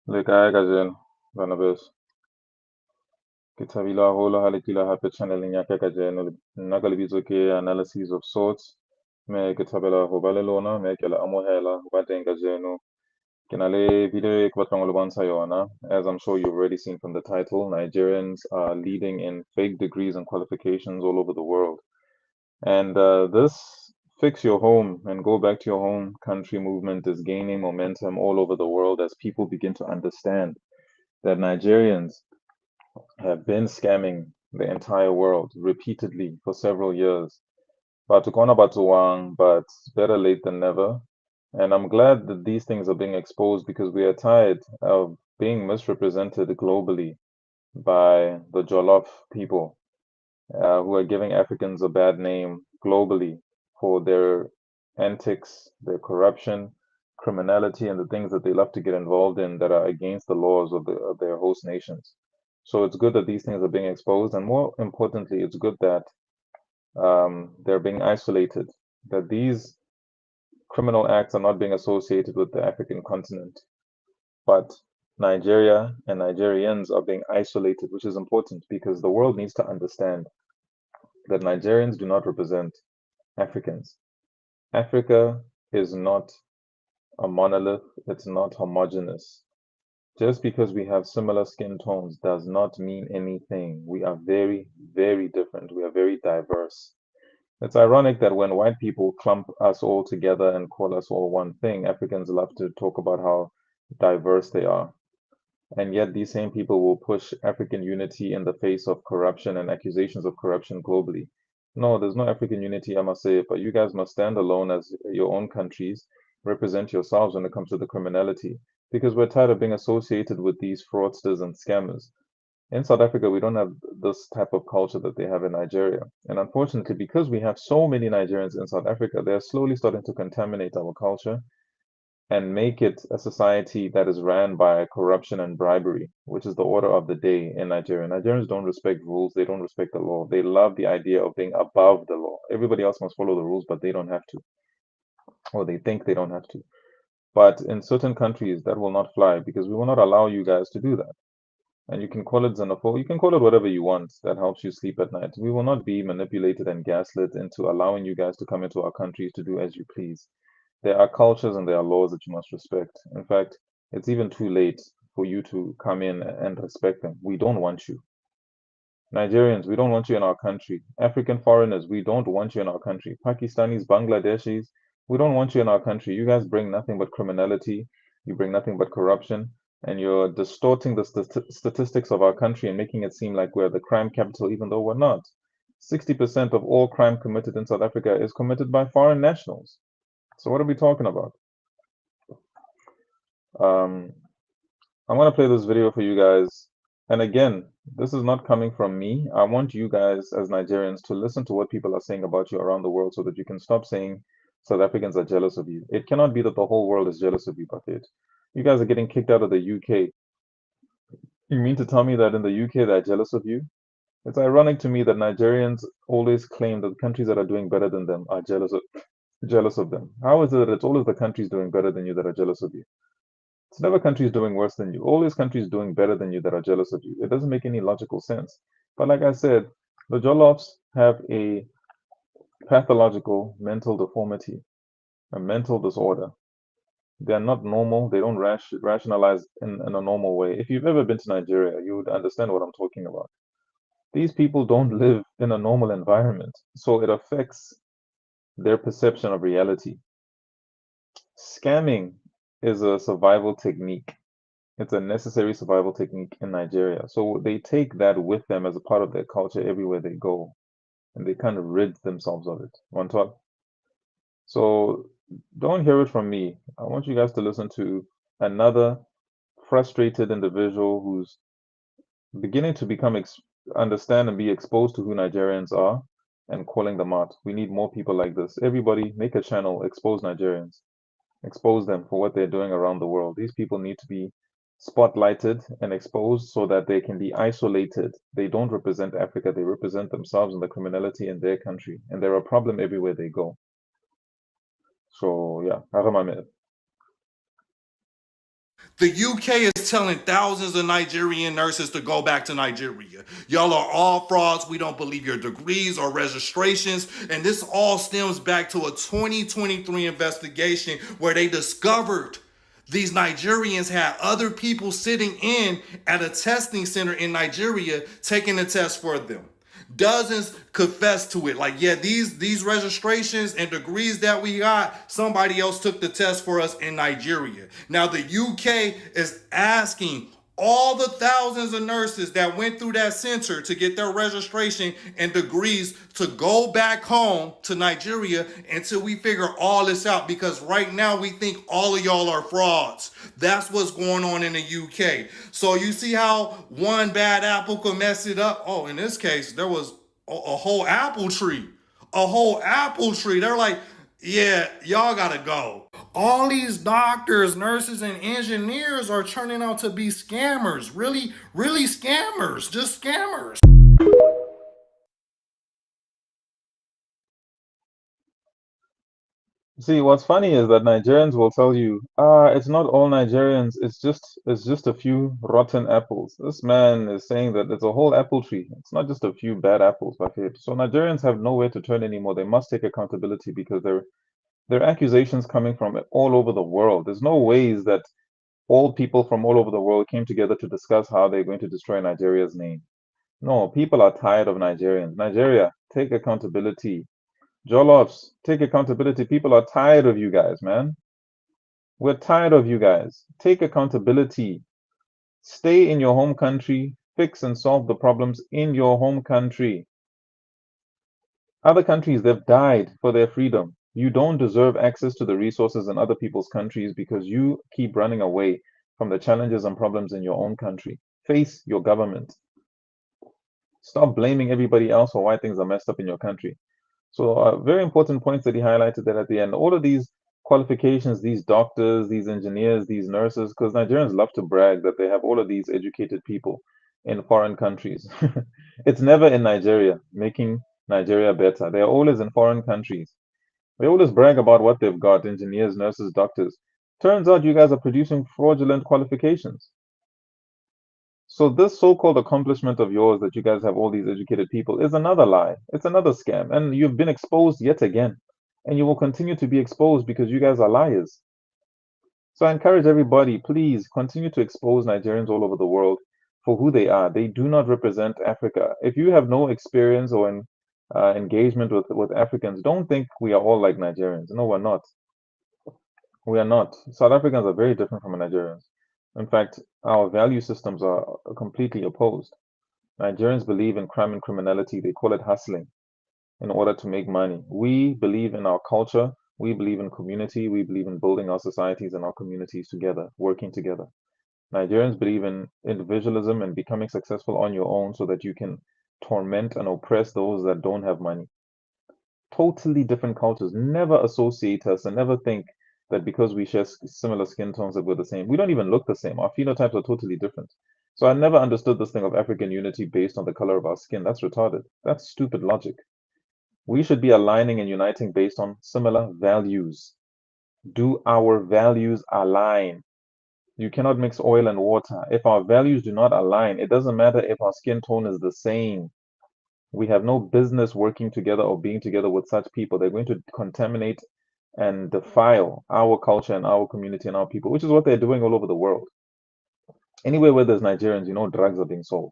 Le kaya ka dyan, Barnabas. Kitabila holo halikila hape channeling yake ka dyan, nakalibizo ke analysis of sorts. Me kitabila hobale lona, me kela amohela, hubaten ka dyan, kinale video ekbatong luban sayona. As I'm sure you've already seen from the title, Nigerians are leading in fake degrees and qualifications all over the world. And this fix your home and go back to your home country movement is gaining momentum all over the world as people begin to understand that Nigerians have been scamming the entire world repeatedly for several years. Batukona Batuwang, but better late than never. And I'm glad that these things are being exposed because we are tired of being misrepresented globally by the Jollof people who are giving Africans a bad name globally for their antics, their corruption, criminality, and the things that they love to get involved in that are against the laws of their host nations. So it's good that these things are being exposed, and more importantly, it's good that they're being isolated, that these criminal acts are not being associated with the African continent, but Nigeria and Nigerians are being isolated, which is important because the world needs to understand that Nigerians do not represent Africans. Africa is not a monolith, it's not homogeneous. Just because we have similar skin tones does not mean anything. We are very, very different. We are very diverse. It's ironic that when white people clump us all together and call us all one thing, Africans love to talk about how diverse they are. And yet these same people will push African unity in the face of corruption and accusations of corruption globally. No, there's no African unity, I must say, but you guys must stand alone as your own countries, represent yourselves when it comes to the criminality, because we're tired of being associated with these fraudsters and scammers. In South Africa, we don't have this type of culture that they have in Nigeria. And unfortunately, because we have so many Nigerians in South Africa, they're slowly starting to contaminate our culture and make it a society that is ran by corruption and bribery, which is the order of the day in Nigeria. Nigerians don't respect rules, they don't respect the law. They love the idea of being above the law. Everybody else must follow the rules, but they don't have to, or they think they don't have to. But in certain countries, that will not fly because we will not allow you guys to do that. And you can call it xenophobe, you can call it whatever you want that helps you sleep at night. We will not be manipulated and gaslit into allowing you guys to come into our countries to do as you please. There are cultures and there are laws that you must respect. In fact, it's even too late for you to come in and respect them. We don't want you. Nigerians, we don't want you in our country. African foreigners, we don't want you in our country. Pakistanis, Bangladeshis, we don't want you in our country. You guys bring nothing but criminality. You bring nothing but corruption. And you're distorting the statistics of our country and making it seem like we're the crime capital, even though we're not. 60% of all crime committed in South Africa is committed by foreign nationals. So what are we talking about? Um, I'm gonna play this video for you guys. And again, this is not coming from me. I want you guys as Nigerians to listen to what people are saying about you around the world so that you can stop saying South Africans are jealous of you. It cannot be that the whole world is jealous of you, Bucket. You guys are getting kicked out of the UK. You mean to tell me that in the UK they're jealous of you? It's ironic to me that Nigerians always claim that countries that are doing better than them are jealous of them. How is it that it's always the countries doing better than you that are jealous of you? It's never countries doing worse than you. Always countries doing better than you that are jealous of you. It doesn't make any logical sense. But like I said, the Jolloffs have a pathological mental deformity, a mental disorder. They're not normal. They don't rationalize in a normal way. If you've ever been to Nigeria, you would understand what I'm talking about. These people don't live in a normal environment, so it affects their perception of reality. Scamming is a survival technique. It's a necessary survival technique in Nigeria. So they take that with them as a part of their culture everywhere they go, and they kind of rid themselves of it. On top. So don't hear it from me. I want you guys to listen to another frustrated individual who's beginning to become understand and be exposed to who Nigerians are and calling them out. We need more people like this. Everybody make a channel, expose Nigerians, expose them for what they're doing around the world. These people need to be spotlighted and exposed so that they can be isolated. They don't represent Africa, they represent themselves and the criminality in their country. And they're a problem everywhere they go. So, yeah, Haramame. The UK is telling thousands of Nigerian nurses to go back to Nigeria. Y'all are all frauds. We don't believe your degrees or registrations. And this all stems back to a 2023 investigation where they discovered these Nigerians had other people sitting in at a testing center in Nigeria taking the test for them. Dozens confess to it. Like, yeah, these registrations and degrees that we got, somebody else took the test for us in Nigeria. Now the UK is asking all the thousands of nurses that went through that center to get their registration and degrees to go back home to Nigeria until we figure all this out, because right now we think all of y'all are frauds. That's what's going on in the UK. So you see how one bad apple could mess it up? Oh, in this case, there was a whole apple tree. A whole apple tree. They're like, yeah, y'all gotta go. All these doctors, nurses, and engineers are turning out to be scammers. Really, really scammers. Just scammers. See, what's funny is that Nigerians will tell you, it's not all Nigerians, it's just a few rotten apples. This man is saying that it's a whole apple tree. It's not just a few bad apples, Bucket. So Nigerians have nowhere to turn anymore. They must take accountability because there are accusations coming from all over the world. There's no ways that all people from all over the world came together to discuss how they're going to destroy Nigeria's name. No, people are tired of Nigerians. Nigeria, take accountability. Jollofs, take accountability. People are tired of you guys, man. We're tired of you guys. Take accountability. Stay in your home country. Fix and solve the problems in your home country. Other countries, they've died for their freedom. You don't deserve access to the resources in other people's countries because you keep running away from the challenges and problems in your own country. Face your government. Stop blaming everybody else for why things are messed up in your country. So, very important points that he highlighted there at the end. All of these qualifications, these doctors, these engineers, these nurses, because Nigerians love to brag that they have all of these educated people in foreign countries. It's never in Nigeria, making Nigeria better. They are always in foreign countries. They always brag about what they've got, engineers, nurses, doctors. Turns out you guys are producing fraudulent qualifications. So this so-called accomplishment of yours that you guys have all these educated people is another lie. It's another scam. And you've been exposed yet again. And you will continue to be exposed because you guys are liars. So I encourage everybody, please continue to expose Nigerians all over the world for who they are. They do not represent Africa. If you have no experience or engagement with Africans, don't think we are all like Nigerians. No, we're not. We are not. South Africans are very different from Nigerians. In fact, our value systems are completely opposed. Nigerians believe in crime and criminality. They call it hustling in order to make money. We believe in our culture. We believe in community. We believe in building our societies and our communities together, working together. Nigerians believe in individualism and becoming successful on your own so that you can torment and oppress those that don't have money. Totally different cultures. Never associate us and never think that because we share similar skin tones that we're the same. We don't even look the same. Our phenotypes are totally different. So I never understood this thing of African unity based on the color of our skin. That's retarded. That's stupid logic. We should be aligning and uniting based on similar values. Do our values align? You cannot mix oil and water. If our values do not align, it doesn't matter if our skin tone is the same. We have no business working together or being together with such people. They're going to contaminate and defile our culture and our community and our people, which is what they're doing all over the world. Anywhere where there's Nigerians, drugs are being sold.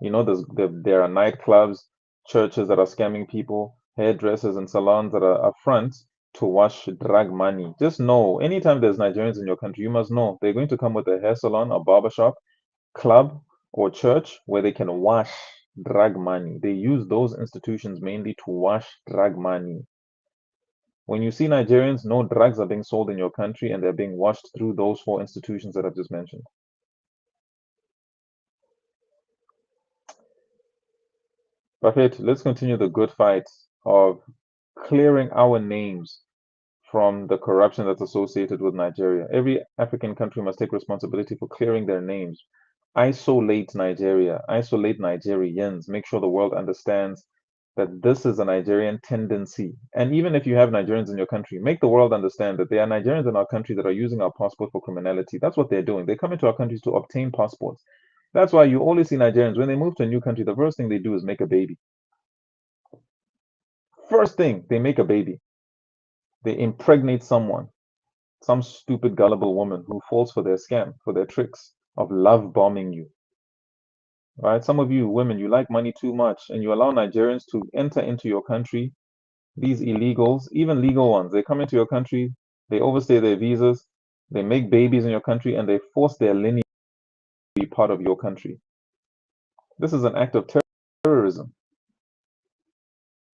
There are nightclubs, churches that are scamming people, hairdressers and salons that are upfront to wash drug money. Just know, anytime there's Nigerians in your country, you must know they're going to come with a hair salon, a barber shop, club, or church where they can wash drug money. They use those institutions mainly to wash drug money. When you see Nigerians, no drugs are being sold in your country and they're being washed through those four institutions that I've just mentioned. Buffett, let's continue the good fight of clearing our names from the corruption that's associated with Nigeria. Every African country must take responsibility for clearing their names. Isolate Nigeria, isolate Nigerians, make sure the world understands that this is a Nigerian tendency. And even if you have Nigerians in your country, make the world understand that there are Nigerians in our country that are using our passport for criminality. That's what they're doing. They come into our countries to obtain passports. That's why you always see Nigerians, when they move to a new country, the first thing they do is make a baby. First thing, they make a baby. They impregnate someone, some stupid, gullible woman who falls for their scam, for their tricks of love bombing you. Right? Some of you women, you like money too much, and you allow Nigerians to enter into your country. These illegals, even legal ones, they come into your country, they overstay their visas, they make babies in your country, and they force their lineage to be part of your country. This is an act of terrorism.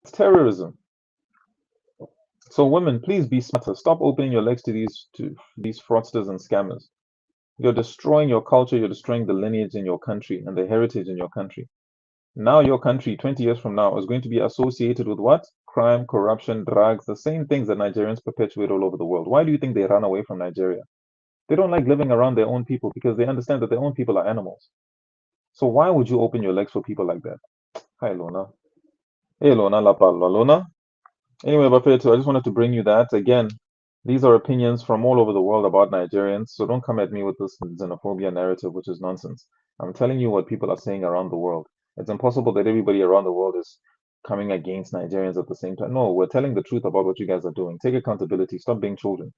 It's terrorism. So women, please be smarter. Stop opening your legs to these fraudsters and scammers. You're destroying your culture, you're destroying the lineage in your country and the heritage in your country. Now your country, 20 years from now, is going to be associated with what? Crime, corruption, drugs, the same things that Nigerians perpetuate all over the world. Why do you think they run away from Nigeria? They don't like living around their own people because they understand that their own people are animals. So why would you open your legs for people like that? Hi, Lona. Hey, Lona, la palla, Lona. Anyway, Bafeto, I just wanted to bring you that. Again, these are opinions from all over the world about Nigerians, so don't come at me with this xenophobia narrative, which is nonsense. I'm telling you what people are saying around the world. It's impossible that everybody around the world is coming against Nigerians at the same time. No, we're telling the truth about what you guys are doing. Take accountability. Stop being children.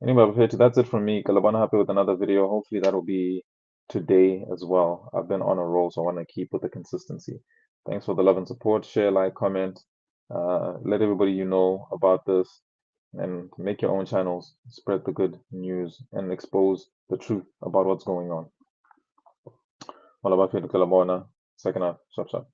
Anyway, Bafeto, that's it from me. Kalabana happy with another video. Hopefully that'll be today as well. I've been on a roll, so I want to keep with the consistency. Thanks for the love and support. Share, like, comment. Let everybody you know about this, and make your own channels, spread the good news, and expose the truth about what's going on. Wala ba, Kalabona. Second half. Shop, shop.